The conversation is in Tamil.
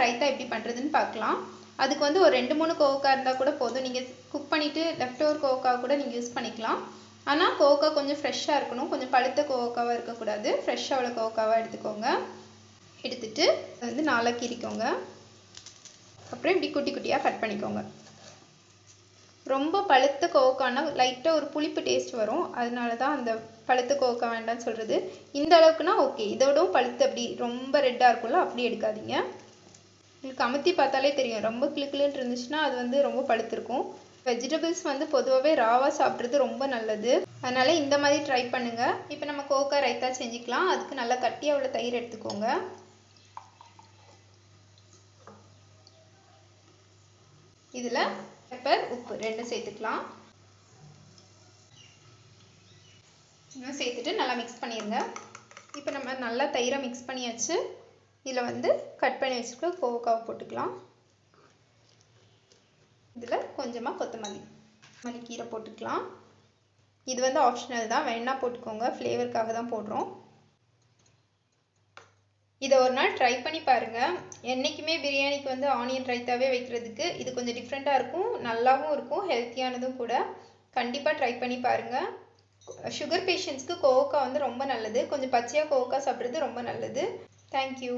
ரைத்தா எப்படி பண்ணுறதுன்னு பார்க்கலாம். அதுக்கு வந்து ஒரு 2-3 கோவக்காய் இருந்தால் கூட போதும். நீங்கள் குக் பண்ணிவிட்டு லெஃப்ட் ஓவர் கோவக்காய் கூட நீங்கள் யூஸ் பண்ணிக்கலாம். ஆனால் கோவக்காய் கொஞ்சம் ஃப்ரெஷ்ஷாக இருக்கணும், கொஞ்சம் பழுத்த கோவக்காவாக இருக்கக்கூடாது. ஃப்ரெஷ்ஷாக உள்ள கோவக்காவாக எடுத்துக்கோங்க. எடுத்துகிட்டு வந்து 4 கீறிக்கோங்க. அப்புறம் இப்படி குட்டி குட்டியாக கட் பண்ணிக்கோங்க. ரொம்ப பழுத்த கோவக்காய்னா லைட்டாக ஒரு புளிப்பு டேஸ்ட் வரும், அதனால தான் அந்த பழுத்த கோவக்காய் வேண்டாம்னு சொல்கிறது. இந்த அளவுக்குனா ஓகே. இதோடவும் பழுத்து அப்படி ரொம்ப ரெட்டாக இருக்கும்ல, அப்படி எடுக்காதீங்க. உங்களுக்கு அமுத்தி பார்த்தாலே தெரியும், ரொம்ப கிளுக்கிளுன்னு இருந்துச்சுன்னா அது வந்து ரொம்ப பழுத்திருக்கும். வெஜிடபிள்ஸ் வந்து பொதுவாகவே ராவாக சாப்பிட்றது ரொம்ப நல்லது, அதனால் இந்த மாதிரி ட்ரை பண்ணுங்கள். இப்போ நம்ம கோவக்காய் ரைத்தா செஞ்சுக்கலாம். அதுக்கு நல்லா கட்டியாக உள்ள தயிர் எடுத்துக்கோங்க. இதில் பெப்பர், உப்பு 2 சேர்த்துக்கலாம். இன்னும் சேர்த்துட்டு நல்லா மிக்ஸ் பண்ணிடுங்க. இப்போ நம்ம நல்லா தயிரை மிக்ஸ் பண்ணியாச்சு. இதில் வந்து கட் பண்ணி வச்சுட்டு கோவக்காவை போட்டுக்கலாம். இதில் கொஞ்சமாக கொத்தமல்லி கீரை போட்டுக்கலாம். இது வந்து ஆப்ஷனல் தான், வேணா போட்டுக்கோங்க, ஃப்ளேவருக்காக தான் போடுறோம். இதை ஒரு நாள் ட்ரை பண்ணி பாருங்கள். என்றைக்குமே பிரியாணிக்கு வந்து ஆனியன் ரைத்தாவே வைக்கிறதுக்கு இது கொஞ்சம் டிஃப்ரெண்ட்டாக இருக்கும், நல்லாவும் இருக்கும், ஹெல்த்தியானதும் கூட. கண்டிப்பாக ட்ரை பண்ணி பாருங்கள். சுகர் பேஷண்ட்ஸ்க்கு கோவக்காய் வந்து ரொம்ப நல்லது. கொஞ்சம் பச்சையாக கோவக்காய் சாப்பிட்றது ரொம்ப நல்லது. தேங்க்யூ.